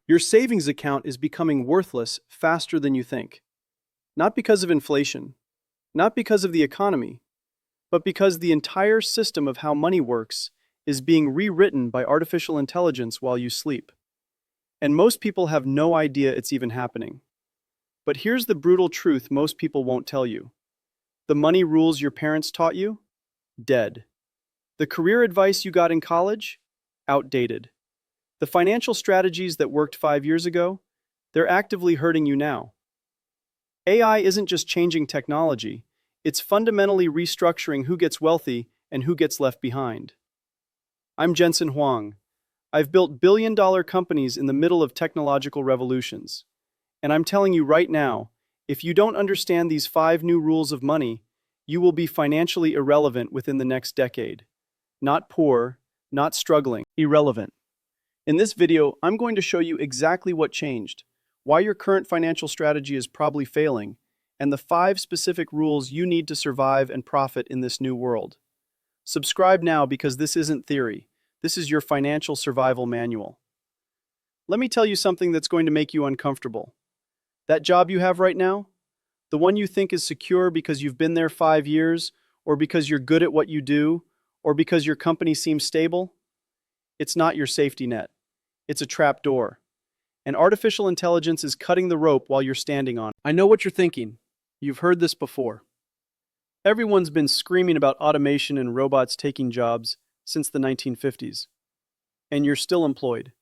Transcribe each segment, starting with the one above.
Your savings account is becoming worthless faster than you think. Not because of inflation, not because of the economy, but because the entire system of how money works is being rewritten by artificial intelligence while you sleep. And most people have no idea it's even happening. But here's the brutal truth most people won't tell you. The money rules your parents taught you? Dead. The career advice you got in college? Outdated. The financial strategies that worked 5 years ago? They're actively hurting you now. AI isn't just changing technology, it's fundamentally restructuring who gets wealthy and who gets left behind. I'm Jensen Huang. I've built billion-dollar companies in the middle of technological revolutions. And I'm telling you right now, if you don't understand these 5 new rules of money, you will be financially irrelevant within the next decade. Not poor, not struggling, irrelevant. In this video, I'm going to show you exactly what changed, why your current financial strategy is probably failing, and the 5 specific rules you need to survive and profit in this new world. Subscribe now because this isn't theory. This is your financial survival manual. Let me tell you something that's going to make you uncomfortable. That job you have right now, the one you think is secure because you've been there 5 years, or because you're good at what you do, or because your company seems stable, it's not your safety net. It's a trap door. And artificial intelligence is cutting the rope while you're standing on it. I know what you're thinking. You've heard this before. Everyone's been screaming about automation and robots taking jobs since the 1950s. And you're still employed.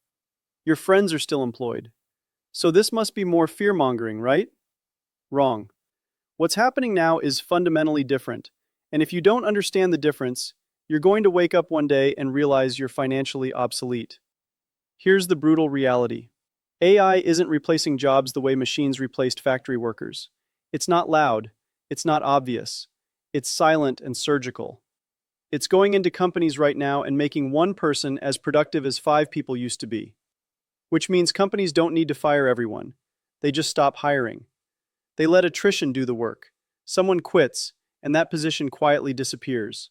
Your friends are still employed. So this must be more fear-mongering, right? Wrong. What's happening now is fundamentally different. And if you don't understand the difference, you're going to wake up one day and realize you're financially obsolete. Here's the brutal reality. AI isn't replacing jobs the way machines replaced factory workers. It's not loud. It's not obvious. It's silent and surgical. It's going into companies right now and making one person as productive as 5 people used to be. Which means companies don't need to fire everyone. They just stop hiring. They let attrition do the work. Someone quits, and that position quietly disappears.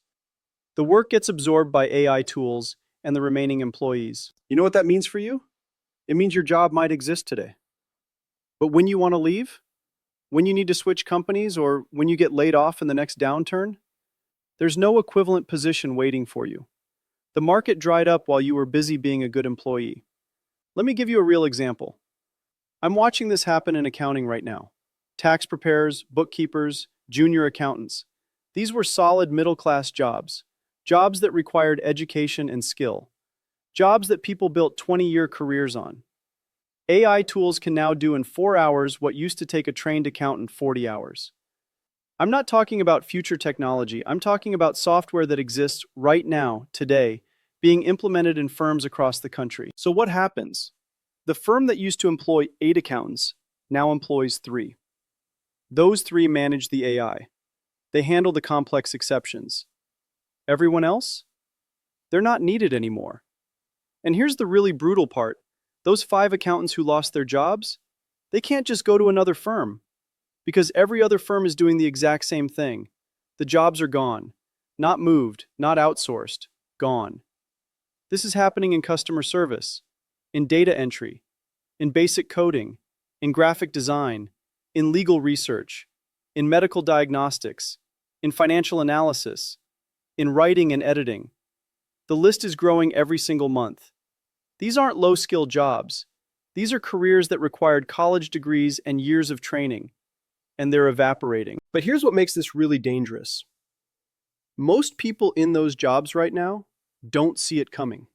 The work gets absorbed by AI tools and the remaining employees. You know what that means for you? It means your job might exist today. But when you want to leave, when you need to switch companies, or when you get laid off in the next downturn, there's no equivalent position waiting for you. The market dried up while you were busy being a good employee. Let me give you a real example. I'm watching this happen in accounting right now. Tax preparers, bookkeepers, junior accountants. These were solid middle-class jobs. Jobs that required education and skill. Jobs that people built 20-year careers on. AI tools can now do in 4 hours what used to take a trained accountant 40 hours. I'm not talking about future technology. I'm talking about software that exists right now, today, being implemented in firms across the country. So what happens? The firm that used to employ 8 accountants now employs 3. Those 3 manage the AI. They handle the complex exceptions. Everyone else? They're not needed anymore. And here's the really brutal part. Those 5 accountants who lost their jobs, they can't just go to another firm, because every other firm is doing the exact same thing. The jobs are gone. Not moved, not outsourced, gone. This is happening in customer service, in data entry, in basic coding, in graphic design, in legal research, in medical diagnostics, in financial analysis, in writing and editing. The list is growing every single month. These aren't low-skill jobs. These are careers that required college degrees and years of training, and they're evaporating. But here's what makes this really dangerous. Most people in those jobs right now don't see it coming.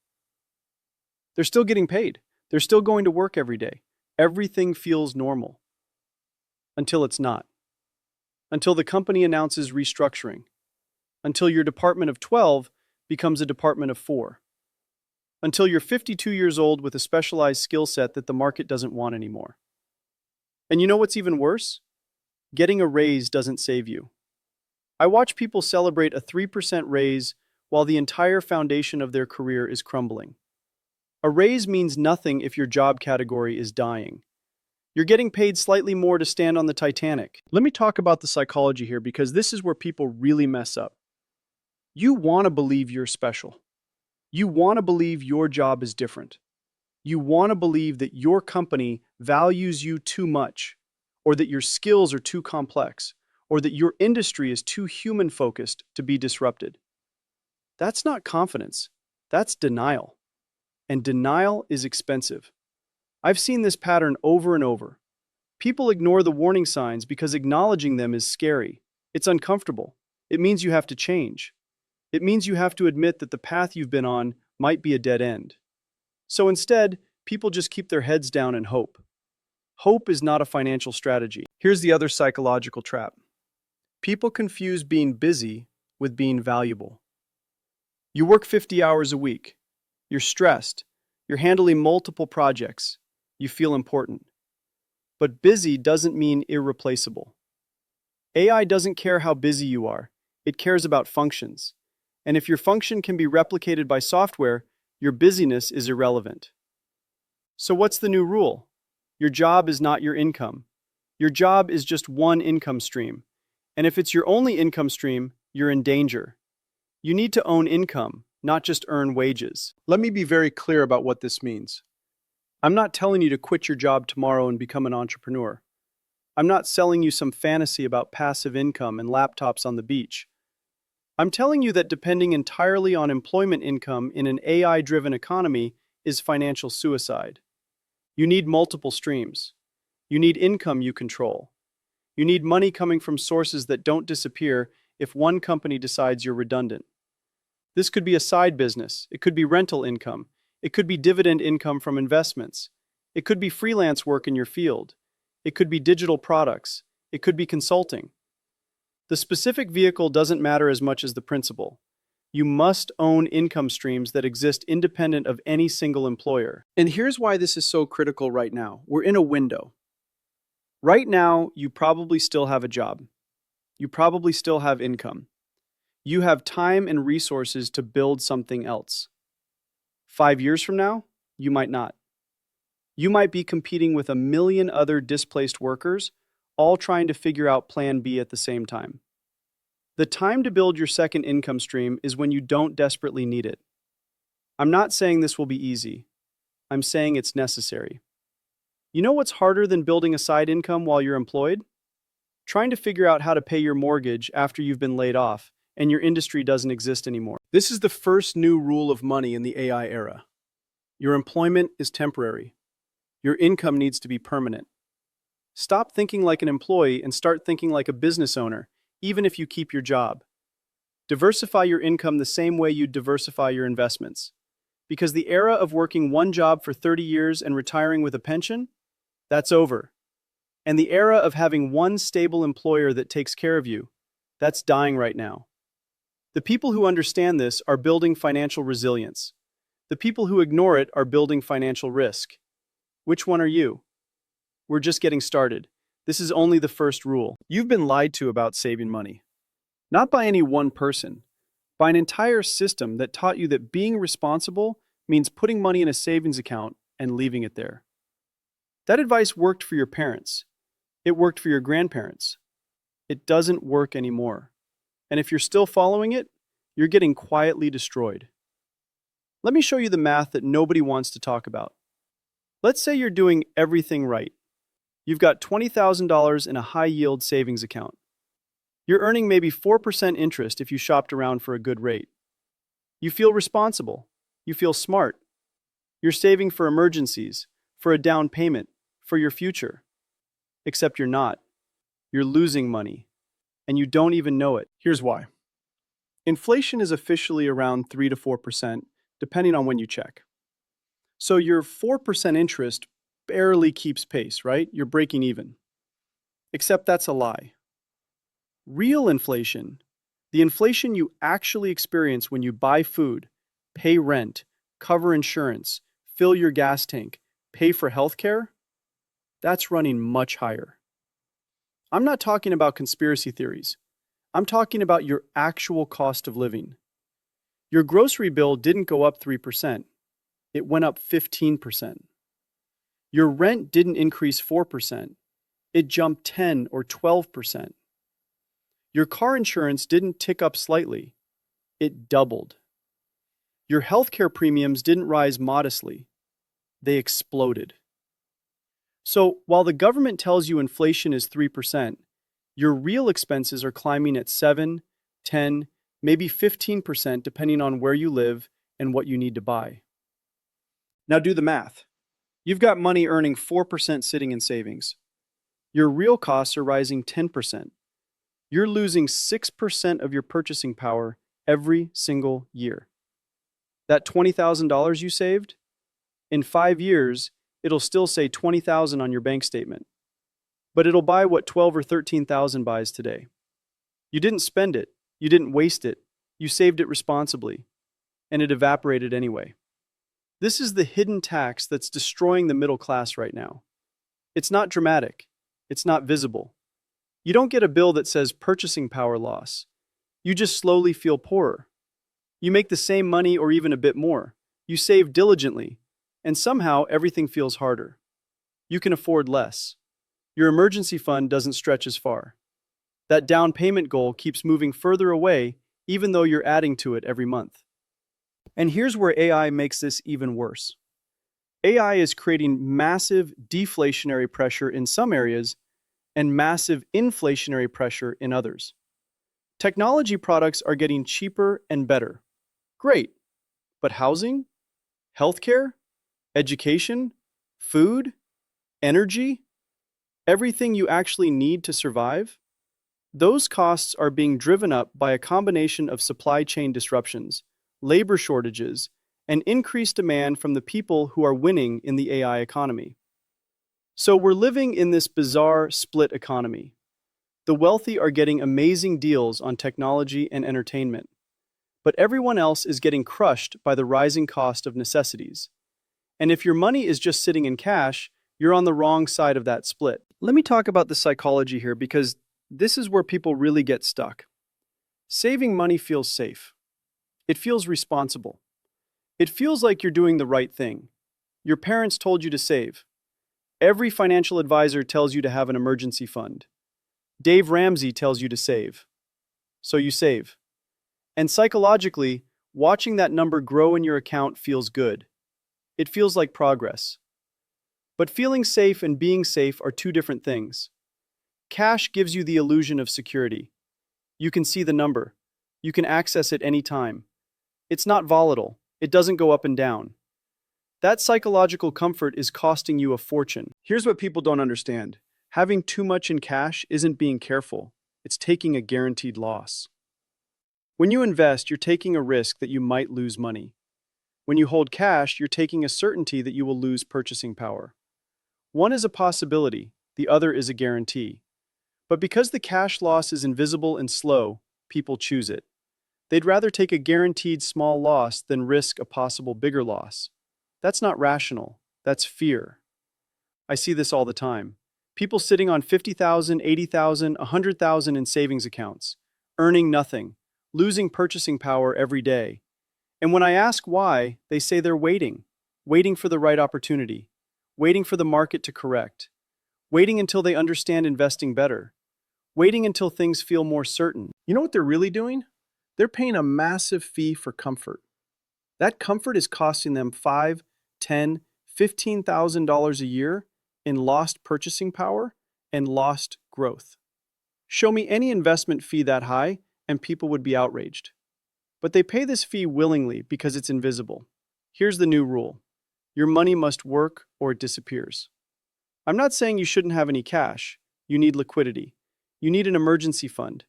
They're still getting paid. They're still going to work every day. Everything feels normal. Until it's not. Until the company announces restructuring. Until your department of 12 becomes a department of 4. Until you're 52 years old with a specialized skill set that the market doesn't want anymore. And you know what's even worse? Getting a raise doesn't save you. I watch people celebrate a 3% raise while the entire foundation of their career is crumbling. A raise means nothing if your job category is dying. You're getting paid slightly more to stand on the Titanic. Let me talk about the psychology here because this is where people really mess up. You want to believe you're special. You want to believe your job is different. You want to believe that your company values you too much, or that your skills are too complex, or that your industry is too human-focused to be disrupted. That's not confidence. That's denial. And denial is expensive. I've seen this pattern over and over. People ignore the warning signs because acknowledging them is scary. It's uncomfortable. It means you have to change. It means you have to admit that the path you've been on might be a dead end. So instead, people just keep their heads down and hope. Hope is not a financial strategy. Here's the other psychological trap. People confuse being busy with being valuable. You work 50 hours a week. You're stressed. You're handling multiple projects. You feel important. But busy doesn't mean irreplaceable. AI doesn't care how busy you are. It cares about functions. And if your function can be replicated by software, your busyness is irrelevant. So what's the new rule? Your job is not your income. Your job is just one income stream. And if it's your only income stream, you're in danger. You need to own income, not just earn wages. Let me be very clear about what this means. I'm not telling you to quit your job tomorrow and become an entrepreneur. I'm not selling you some fantasy about passive income and laptops on the beach. I'm telling you that depending entirely on employment income in an AI-driven economy is financial suicide. You need multiple streams. You need income you control. You need money coming from sources that don't disappear if one company decides you're redundant. This could be a side business. It could be rental income. It could be dividend income from investments. It could be freelance work in your field. It could be digital products. It could be consulting. The specific vehicle doesn't matter as much as the principle. You must own income streams that exist independent of any single employer. And here's why this is so critical right now. We're in a window. Right now, you probably still have a job. You probably still have income. You have time and resources to build something else. 5 years from now, you might not. You might be competing with a million other displaced workers, all trying to figure out Plan B at the same time. The time to build your second income stream is when you don't desperately need it. I'm not saying this will be easy. I'm saying it's necessary. You know what's harder than building a side income while you're employed? Trying to figure out how to pay your mortgage after you've been laid off and your industry doesn't exist anymore. This is the first new rule of money in the AI era. Your employment is temporary. Your income needs to be permanent. Stop thinking like an employee and start thinking like a business owner, even if you keep your job. Diversify your income the same way you diversify your investments. Because the era of working one job for 30 years and retiring with a pension, that's over. And the era of having one stable employer that takes care of you, that's dying right now. The people who understand this are building financial resilience. The people who ignore it are building financial risk. Which one are you? We're just getting started. This is only the first rule. You've been lied to about saving money. Not by any one person, by an entire system that taught you that being responsible means putting money in a savings account and leaving it there. That advice worked for your parents. It worked for your grandparents. It doesn't work anymore. And if you're still following it, you're getting quietly destroyed. Let me show you the math that nobody wants to talk about. Let's say you're doing everything right. You've got $20,000 in a high-yield savings account. You're earning maybe 4% interest if you shopped around for a good rate. You feel responsible. You feel smart. You're saving for emergencies, for a down payment, for your future. Except you're not. You're losing money. And you don't even know it. Here's why. Inflation is officially around 3 to 4%, depending on when you check. So your 4% interest barely keeps pace, right? You're breaking even. Except that's a lie. Real inflation, the inflation you actually experience when you buy food, pay rent, cover insurance, fill your gas tank, pay for healthcare, that's running much higher. I'm not talking about conspiracy theories. I'm talking about your actual cost of living. Your grocery bill didn't go up 3%. It went up 15%. Your rent didn't increase 4%. It jumped 10 or 12%. Your car insurance didn't tick up slightly. It doubled. Your healthcare premiums didn't rise modestly. They exploded. So, while the government tells you inflation is 3%, your real expenses are climbing at 7, 10, maybe 15% depending on where you live and what you need to buy. Now do the math. You've got money earning 4% sitting in savings. Your real costs are rising 10%. You're losing 6% of your purchasing power every single year. That $20,000 you saved, in 5 years, it'll still say 20,000 on your bank statement, but it'll buy what 12 or 13,000 buys today. You didn't spend it, you didn't waste it, you saved it responsibly, and it evaporated anyway. This is the hidden tax that's destroying the middle class right now. It's not dramatic, it's not visible. You don't get a bill that says purchasing power loss. You just slowly feel poorer. You make the same money or even a bit more. You save diligently, and somehow everything feels harder. You can afford less. Your emergency fund doesn't stretch as far. That down payment goal keeps moving further away even though you're adding to it every month. And here's where AI makes this even worse. AI is creating massive deflationary pressure in some areas and massive inflationary pressure in others. Technology products are getting cheaper and better. Great. But housing, healthcare, education, food, energy, everything you actually need to survive, those costs are being driven up by a combination of supply chain disruptions, labor shortages, and increased demand from the people who are winning in the AI economy. So we're living in this bizarre split economy. The wealthy are getting amazing deals on technology and entertainment, but everyone else is getting crushed by the rising cost of necessities. And if your money is just sitting in cash, you're on the wrong side of that split. Let me talk about the psychology here because this is where people really get stuck. Saving money feels safe. It feels responsible. It feels like you're doing the right thing. Your parents told you to save. Every financial advisor tells you to have an emergency fund. Dave Ramsey tells you to save. So you save. And psychologically, watching that number grow in your account feels good. It feels like progress. But feeling safe and being safe are two different things. Cash gives you the illusion of security. You can see the number. You can access it anytime. It's not volatile. It doesn't go up and down. That psychological comfort is costing you a fortune. Here's what people don't understand. Having too much in cash isn't being careful. It's taking a guaranteed loss. When you invest, you're taking a risk that you might lose money. When you hold cash, you're taking a certainty that you will lose purchasing power. One is a possibility, the other is a guarantee. But because the cash loss is invisible and slow, people choose it. They'd rather take a guaranteed small loss than risk a possible bigger loss. That's not rational. That's fear. I see this all the time. People sitting on 50,000, 80,000, 100,000 in savings accounts, earning nothing, losing purchasing power every day. And when I ask why, they say they're waiting for the right opportunity, waiting for the market to correct, waiting until they understand investing better, waiting until things feel more certain. You know what they're really doing? They're paying a massive fee for comfort. That comfort is costing them $5, $10, $15,000 a year in lost purchasing power and lost growth. Show me any investment fee that high, and people would be outraged. But they pay this fee willingly because it's invisible. Here's the new rule. Your money must work or it disappears. I'm not saying you shouldn't have any cash. You need liquidity. You need an emergency fund.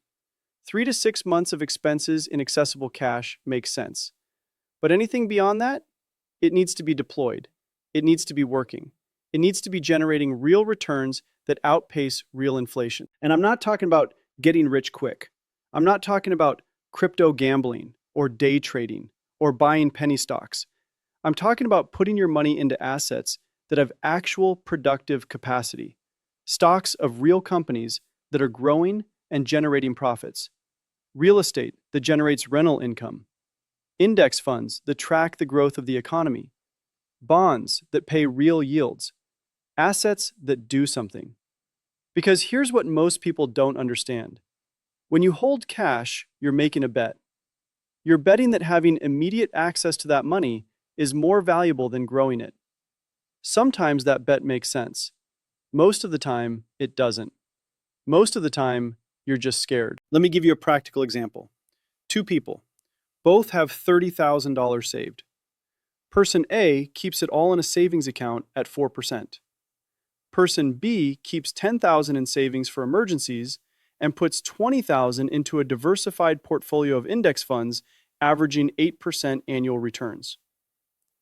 3 to 6 months of expenses in accessible cash makes sense. But anything beyond that, it needs to be deployed. It needs to be working. It needs to be generating real returns that outpace real inflation. And I'm not talking about getting rich quick. I'm not talking about crypto gambling or day trading or buying penny stocks. I'm talking about putting your money into assets that have actual productive capacity. Stocks of real companies that are growing and generating profits. Real estate that generates rental income. Index funds that track the growth of the economy. Bonds that pay real yields. Assets that do something. Because here's what most people don't understand. When you hold cash, you're making a bet. You're betting that having immediate access to that money is more valuable than growing it. Sometimes that bet makes sense. Most of the time, it doesn't. Most of the time, you're just scared. Let me give you a practical example. Two people. Both have $30,000 saved. Person A keeps it all in a savings account at 4%. Person B keeps $10,000 in savings for emergencies and puts $20,000 into a diversified portfolio of index funds averaging 8% annual returns.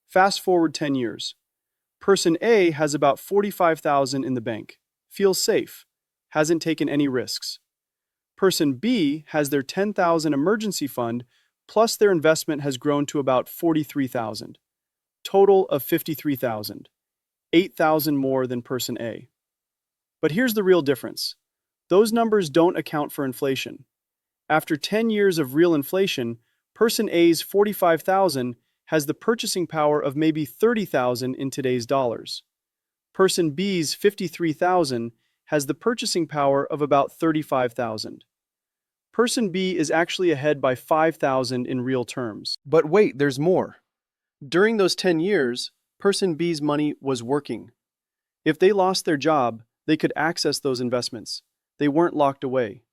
Fast forward 10 years. Person A has about $45,000 in the bank, feels safe, hasn't taken any risks. Person B has their $10,000 emergency fund, plus their investment has grown to about $43,000. Total of $53,000, $8,000 more than person A. But here's the real difference. Those numbers don't account for inflation. After 10 years of real inflation, person A's $45,000 has the purchasing power of maybe $30,000 in today's dollars. Person B's $53,000 has the purchasing power of about $35,000. Person B is actually ahead by $5,000 in real terms. But wait, there's more. During those 10 years, person B's money was working. If they lost their job, they could access those investments. They weren't locked away.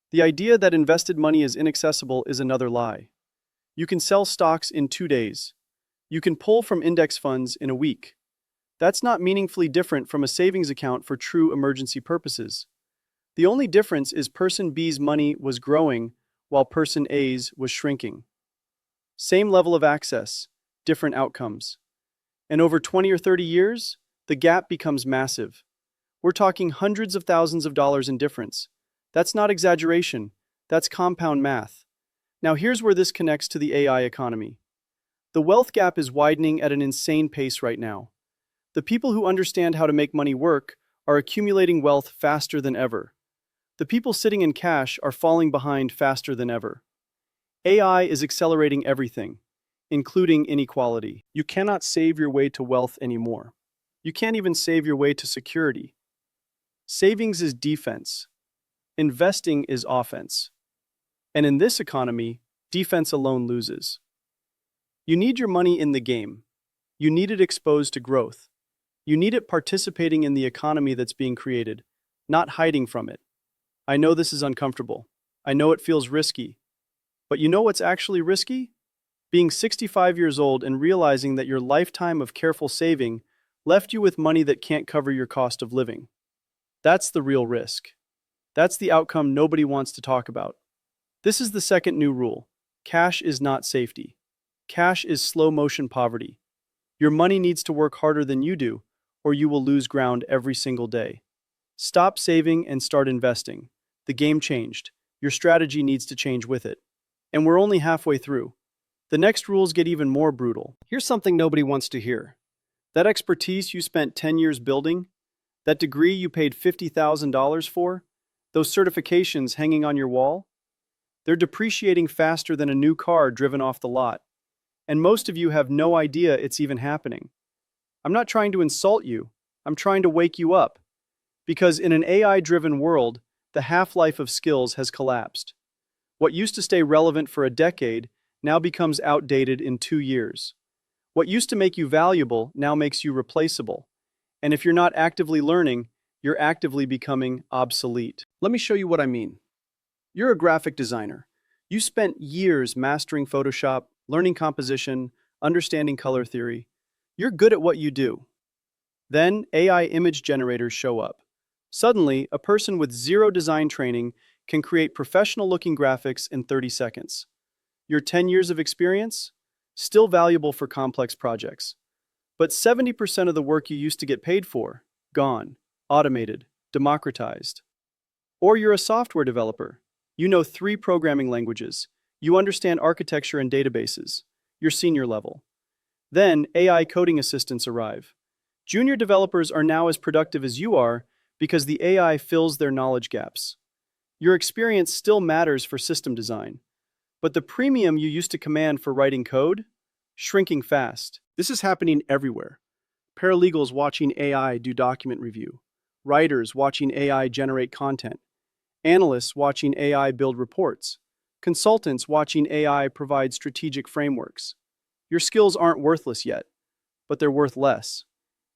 The idea that invested money is inaccessible is another lie. You can sell stocks in 2 days. You can pull from index funds in a week. That's not meaningfully different from a savings account for true emergency purposes. The only difference is person B's money was growing while person A's was shrinking. Same level of access, different outcomes. And over 20 or 30 years, the gap becomes massive. We're talking hundreds of thousands of dollars in difference. That's not exaggeration, that's compound math. Now here's where this connects to the AI economy. The wealth gap is widening at an insane pace right now. The people who understand how to make money work are accumulating wealth faster than ever. The people sitting in cash are falling behind faster than ever. AI is accelerating everything, including inequality. You cannot save your way to wealth anymore. You can't even save your way to security. Savings is defense. Investing is offense. And in this economy, defense alone loses. You need your money in the game. You need it exposed to growth. You need it participating in the economy that's being created, not hiding from it. I know this is uncomfortable. I know it feels risky. But you know what's actually risky? Being 65 years old and realizing that your lifetime of careful saving left you with money that can't cover your cost of living. That's the real risk. That's the outcome nobody wants to talk about. This is the second new rule. Cash is not safety. Cash is slow motion poverty. Your money needs to work harder than you do, or you will lose ground every single day. Stop saving and start investing. The game changed. Your strategy needs to change with it. And we're only halfway through. The next rules get even more brutal. Here's something nobody wants to hear. That expertise you spent 10 years building, that degree you paid $50,000 for, those certifications hanging on your wall, they're depreciating faster than a new car driven off the lot. And most of you have no idea it's even happening. I'm not trying to insult you. I'm trying to wake you up. Because in an AI-driven world, the half-life of skills has collapsed. What used to stay relevant for a decade now becomes outdated in 2 years. What used to make you valuable now makes you replaceable. And if you're not actively learning, you're actively becoming obsolete. Let me show you what I mean. You're a graphic designer. You spent years mastering Photoshop, learning composition, understanding color theory. You're good at what you do. Then AI image generators show up. Suddenly, a person with zero design training can create professional-looking graphics in 30 seconds. Your 10 years of experience? Still valuable for complex projects. But 70% of the work you used to get paid for, gone, automated, democratized. Or you're a software developer. You know 3 programming languages. You understand architecture and databases. You're senior level. Then AI coding assistants arrive. Junior developers are now as productive as you are because the AI fills their knowledge gaps. Your experience still matters for system design, but the premium you used to command for writing code? Shrinking fast. This is happening everywhere. Paralegals watching AI do document review. Writers watching AI generate content. Analysts watching AI build reports. Consultants watching AI provide strategic frameworks. Your skills aren't worthless yet, but they're worth less.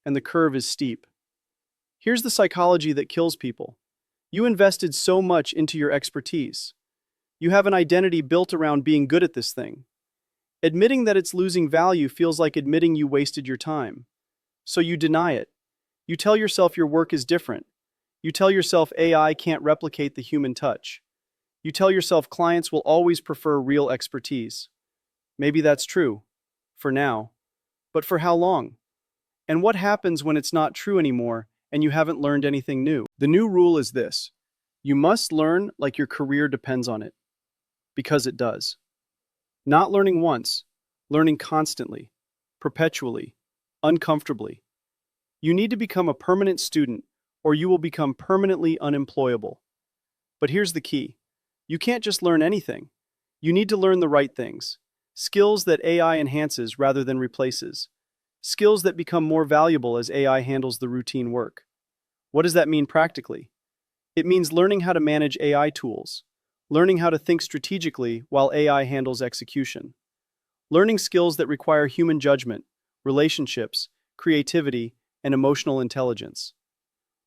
and the curve is steep. Here's the psychology that kills people. You invested so much into your expertise. You have an identity built around being good at this thing. Admitting that it's losing value feels like admitting you wasted your time. So you deny it. You tell yourself your work is different. You tell yourself AI can't replicate the human touch. You tell yourself clients will always prefer real expertise. Maybe that's true. For now. But for how long? And what happens when it's not true anymore and you haven't learned anything new? The new rule is this: you must learn like your career depends on it. Because it does. Not learning once, learning constantly, perpetually, uncomfortably. You need to become a permanent student, or you will become permanently unemployable. But here's the key: you can't just learn anything. You need to learn the right things. Skills that AI enhances rather than replaces. Skills that become more valuable as AI handles the routine work. What does that mean practically? It means learning how to manage AI tools, learning how to think strategically while AI handles execution, learning skills that require human judgment, relationships, creativity, and emotional intelligence,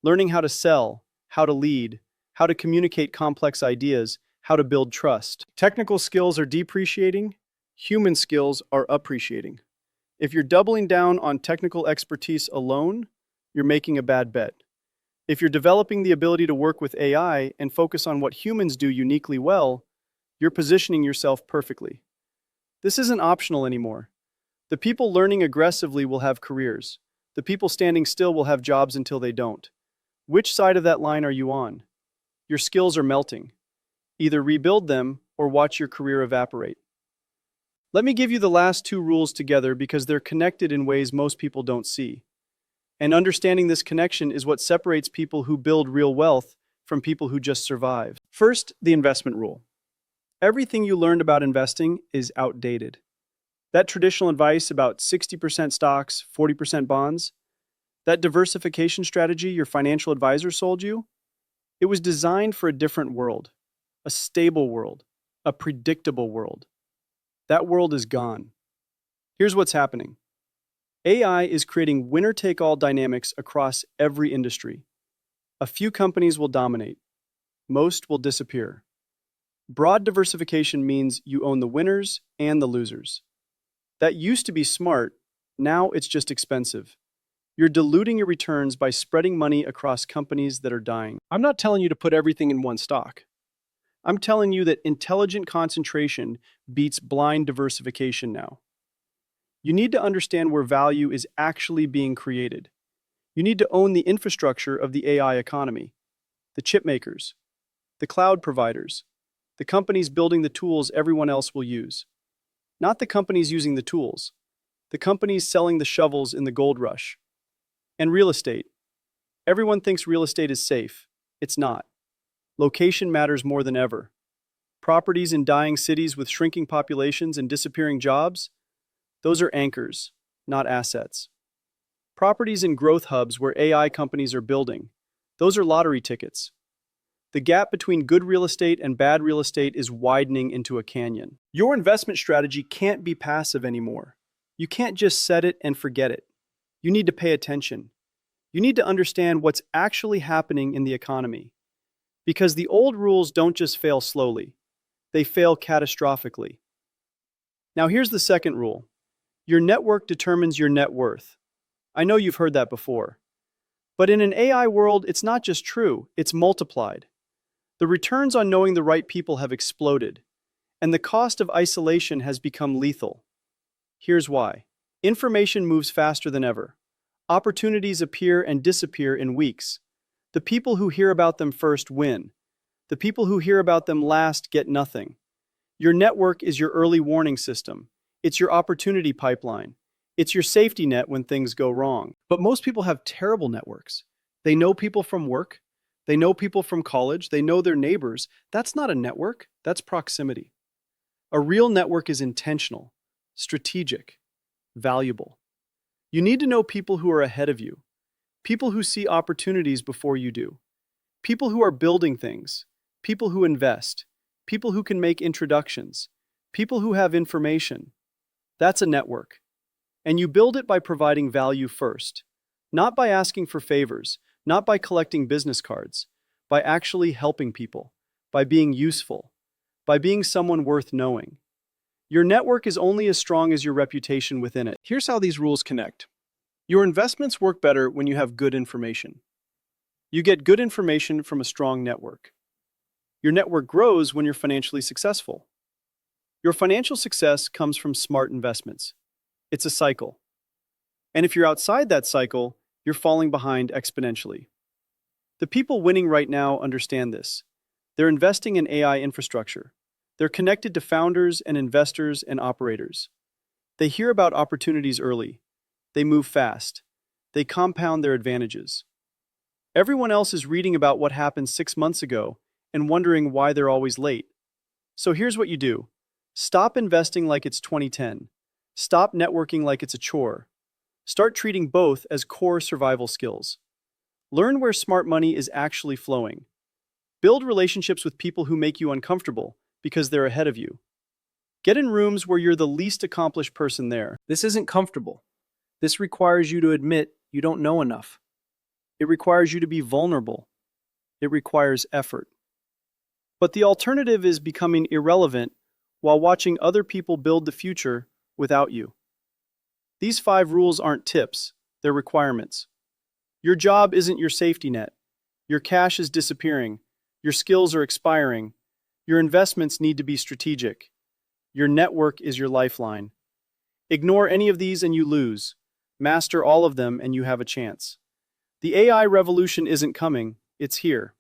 learning how to sell, how to lead, how to communicate complex ideas, how to build trust. Technical skills are depreciating, human skills are appreciating. If you're doubling down on technical expertise alone, you're making a bad bet. If you're developing the ability to work with AI and focus on what humans do uniquely well, you're positioning yourself perfectly. This isn't optional anymore. The people learning aggressively will have careers. The people standing still will have jobs until they don't. Which side of that line are you on? Your skills are melting. Either rebuild them or watch your career evaporate. Let me give you the last two rules together because they're connected in ways most people don't see. And understanding this connection is what separates people who build real wealth from people who just survive. First, the investment rule. Everything you learned about investing is outdated. That traditional advice about 60% stocks, 40% bonds, that diversification strategy your financial advisor sold you, it was designed for a different world, a stable world, a predictable world. That world is gone. Here's what's happening. AI is creating winner-take-all dynamics across every industry. A few companies will dominate. Most will disappear. Broad diversification means you own the winners and the losers. That used to be smart, now it's just expensive. You're diluting your returns by spreading money across companies that are dying. I'm not telling you to put everything in one stock. I'm telling you that intelligent concentration beats blind diversification now. You need to understand where value is actually being created. You need to own the infrastructure of the AI economy, the chip makers, the cloud providers, the companies building the tools everyone else will use. Not the companies using the tools, the companies selling the shovels in the gold rush. And real estate. Everyone thinks real estate is safe. It's not. Location matters more than ever. Properties in dying cities with shrinking populations and disappearing jobs, those are anchors, not assets. Properties in growth hubs where AI companies are building, those are lottery tickets. The gap between good real estate and bad real estate is widening into a canyon. Your investment strategy can't be passive anymore. You can't just set it and forget it. You need to pay attention. You need to understand what's actually happening in the economy. Because the old rules don't just fail slowly, they fail catastrophically. Now here's the second rule. Your network determines your net worth. I know you've heard that before. But in an AI world, it's not just true, it's multiplied. The returns on knowing the right people have exploded, and the cost of isolation has become lethal. Here's why. Information moves faster than ever. Opportunities appear and disappear in weeks. The people who hear about them first win. The people who hear about them last get nothing. Your network is your early warning system. It's your opportunity pipeline. It's your safety net when things go wrong. But most people have terrible networks. They know people from work. They know people from college. They know their neighbors. That's not a network. That's proximity. A real network is intentional, strategic, valuable. You need to know people who are ahead of you, people who see opportunities before you do, people who are building things, people who invest, people who can make introductions, people who have information. That's a network. And you build it by providing value first, Not by asking for favors, not by collecting business cards, by actually helping people, by being useful, by being someone worth knowing. Your network is only as strong as your reputation within it. Here's how these rules connect. Your investments work better when you have good information. You get good information from a strong network. Your network grows when you're financially successful. Your financial success comes from smart investments. It's a cycle. And if you're outside that cycle, you're falling behind exponentially. The people winning right now understand this. They're investing in AI infrastructure. They're connected to founders and investors and operators. They hear about opportunities early. They move fast. They compound their advantages. Everyone else is reading about what happened 6 months ago and wondering why they're always late. So here's what you do. Stop investing like it's 2010. Stop networking like it's a chore. Start treating both as core survival skills. Learn where smart money is actually flowing. Build relationships with people who make you uncomfortable because they're ahead of you. Get in rooms where you're the least accomplished person there. This isn't comfortable. This requires you to admit you don't know enough. It requires you to be vulnerable. It requires effort. But the alternative is becoming irrelevant while watching other people build the future without you. These 5 rules aren't tips, they're requirements. Your job isn't your safety net. Your cash is disappearing. Your skills are expiring. Your investments need to be strategic. Your network is your lifeline. Ignore any of these and you lose. Master all of them and you have a chance. The AI revolution isn't coming, it's here.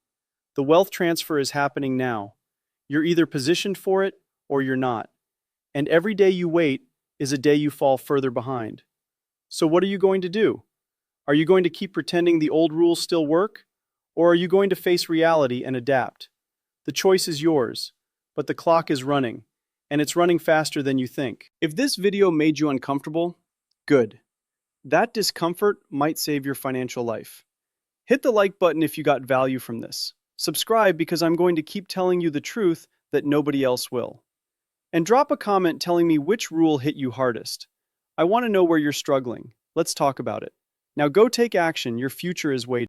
The wealth transfer is happening now. You're either positioned for it or you're not. And every day you wait is a day you fall further behind. So what are you going to do? Are you going to keep pretending the old rules still work? Or are you going to face reality and adapt? The choice is yours, but the clock is running, and it's running faster than you think. If this video made you uncomfortable, good. That discomfort might save your financial life. Hit the like button if you got value from this. Subscribe because I'm going to keep telling you the truth that nobody else will. And drop a comment telling me which rule hit you hardest. I want to know where you're struggling. Let's talk about it. Now go take action, your future is waiting.